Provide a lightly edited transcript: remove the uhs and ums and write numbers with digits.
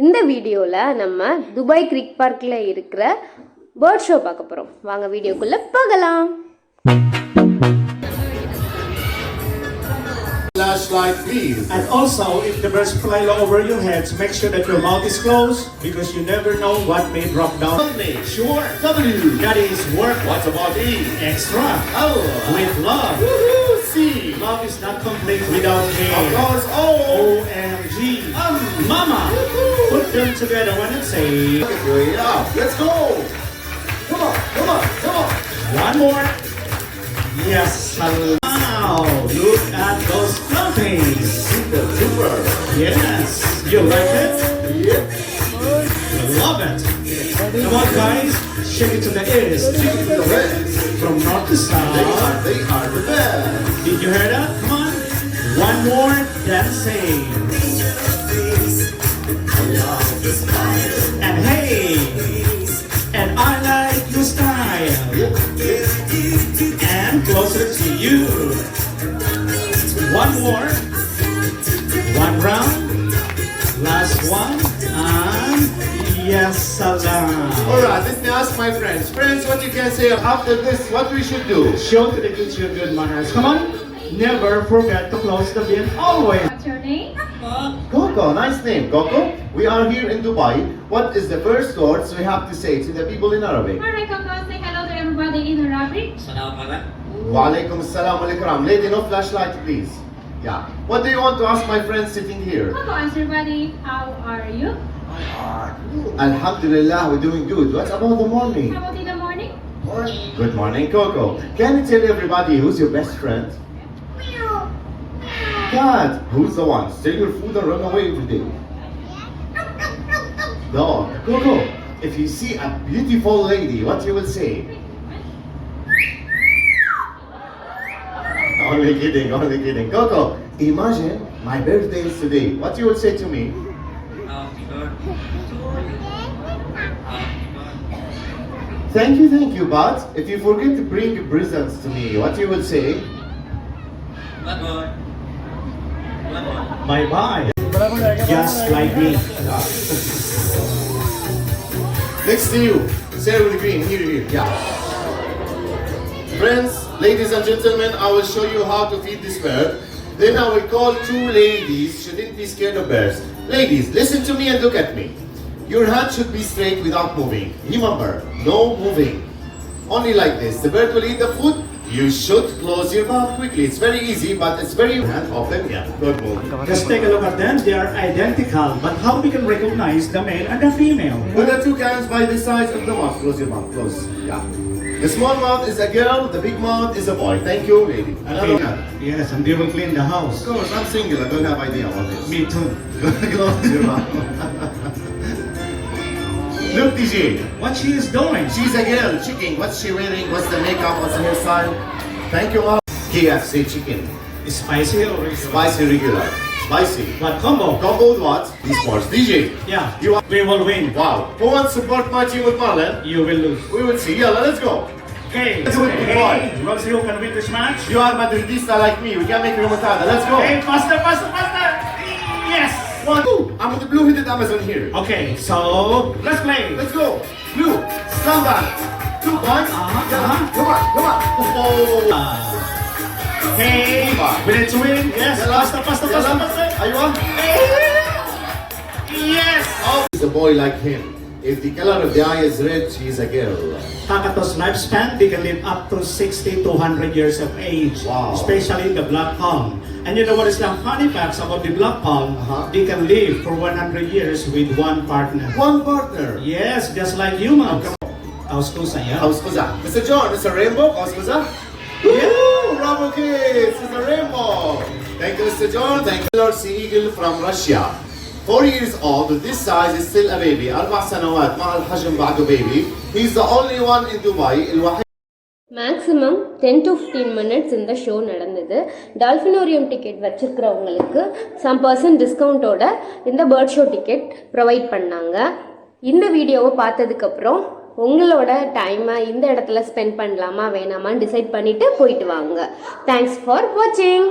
இந்த வீடியோவில் நம்ம துபாய் கிரிக் பார்க்கில் இருக்கிற பேர்ட் ஷோ பார்க்க போகிறோம். வாங்க வீடியோக்குள்ளே போகலாம். Flashlight please. And also, if the birds fly low over your heads, make sure that your mouth is closed because you never know what may drop down. Sure. W. That is work. What about E? Extra. L. With love. Woohoo. C. Love is not complete without K. Of course. O. OMG. Mama. Woohoo. Put them together when I say. Yeah. Let's go. Come on. Come on. Come on. One more. Yes. Wow. Look at those fluffies. Super. Yes. You like it? Yep. Love it. Come on, guys. Shake it to the east. Shake it to the west. From north to south. They are the best. Did you hear that? Come on. One more. Then say. And hey. And I like your style. And closer to you. One more. One round. Last one. And yes, salam. Alright, let me ask my friends. Friends, what you can say after this, what we should do? Show to the kids your good manners. Come on. Never forget to close the bin always. What's your name? Coco, nice name, Coco. We are here in Dubai. What is the first words we have to say to the people in Arabic? Alright, Coco, say hello to everybody in Arabic. Wa alaikum assalam alaikum. Lady, no flashlight, please. Yeah. What do you want to ask my friends sitting here? Coco, ask everybody, how are you? Alhamdulillah, we're doing good. What about the morning? How about in the morning? Good morning, Coco. Can you tell everybody who's your best friend? Cat. Who's the one? Steal your food and run away today. Dog. Coco, if you see a beautiful lady, what you will say? Only kidding, only kidding. Coco, imagine my birthday is today. What you will say to me? Thank you, but if you forget to bring presents to me, what you will say? Bye-bye. Just like me. Next to you, Sarah with the green, here, yeah. Friends, ladies and gentlemen, I will show you how to feed this bird. Then I will call two ladies, shouldn't be scared of birds. Ladies, listen to me and look at me. Your hand should be straight without moving. Remember, no moving. Only like this. The bird will eat the food. You should close your mouth quickly. It's very easy, but it's very hand open. Yeah, good move. Just take a look at them. They are identical. But how we can recognize the male and the female? With the two cans by the sides of the mouth. Close your mouth. Close. Yeah. The small mouth is a girl. The big mouth is a boy. Thank you, lady. Okay. Yes, and they will clean the house. Of course, I'm single. I don't have idea about this. Me too. Close your mouth. Look, DJ. What she is doing? She's a girl. Chicken. What's she wearing? What's the makeup? What's the hairstyle? Thank you, mom. KFC chicken. Spicy or regular? Spicy regular. Spicy. What combo? Combo with what? These parts. DJ. Yeah. You want? We will win. Wow. Who wants to support my team with Marlon? You will lose. We will see. Yalla, let's go. Okay. Let's do it, big boy. Let's see who can win this match. You are Madridista like me. We can make remontada. Let's go. Hey, faster, faster, faster. Yes. One, two. I'm with the blue-headed Amazon here. Okay, so let's play. Let's go. Blue. Stand back. 2 points. Yalla. Come on. Come on. Oh. Hey, we need to win. Yes. Yalla. Faster, faster, faster, faster. Are you on? Yes. Oh. Is a boy like him. If the color of the eye is red, she is a girl. Kakato's lifespan, they can live up to 60 to 100 years of age. Wow. Especially the black palm. And you know what is the funny facts about the black palm? They can live for 100 years with one partner. One partner. Yes, just like humans. Auskusa, yeah? Auskusa. Mr. John, it's a rainbow. Auskusa. Yeah. Bravo kids. It's a rainbow. Thank you, Mr. John. Thank you, Lord Sea Eagle from Russia. 4 years old, this size is still a baby. 4 سنوات مع الحجم بعده baby. He's the only one in Dubai. الوحيد. Maximum 10 to 15 minutes இந்த show நடந்தது. டால்ஃபினோரியம் ticket வச்சிருக்கிறவங்களுக்கு some % டிஸ்கவுண்டோட இந்த bird show ticket provide பண்ணாங்க. இந்த வீடியோவை பார்த்ததுக்கப்புறம் உங்களோட டைமை இந்த இடத்துல ஸ்பெண்ட் பண்ணலாமா வேணாமான்னு டிசைட் பண்ணிவிட்டு போயிட்டு வாங்க. தேங்க்ஸ் ஃபார் வாட்சிங்.